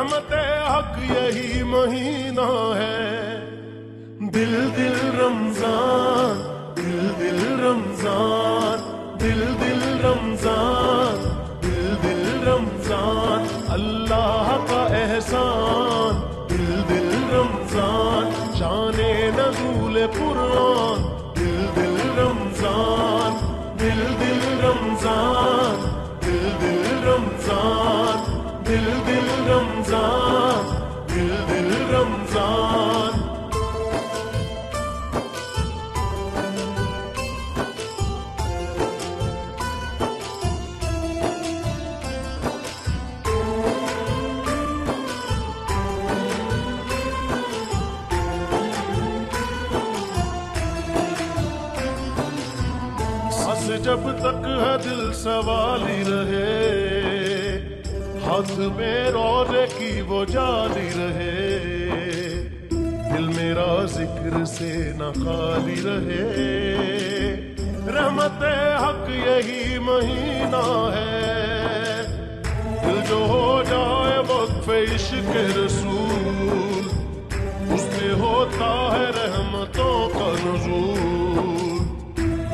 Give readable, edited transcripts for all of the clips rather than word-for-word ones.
रहमते हक यही महीना है। दिल दिल रमजान, दिल दिल रमजान, दिल दिल रमजान, दिल दिल रमजान, अल्लाह का एहसान। दिल दिल रमजान, शाने नज़ूल कुरान। दिल दिल रमजान, दिल दिल रमजान, दिल दिल रमजान, दिल दिल रमजान, दिल दिल रमजान। जब तक है दिल सवाली रहे, हाथ में रोजे की वो जारी रहे। दिल मेरा जिक्र से न खाली रहे। रहमते हक यही महीना है। दिल जो हो जाए वक्फ इश्क रसूल, उसमें होता है रहमतों का नुज़ूल।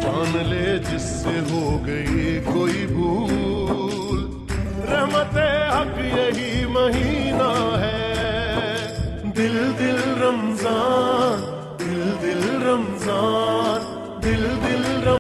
जान ले जिससे हो गई कोई भूल, रहमते हक यही महीना है। दिल दिल रमजान, दिल दिल रमजान,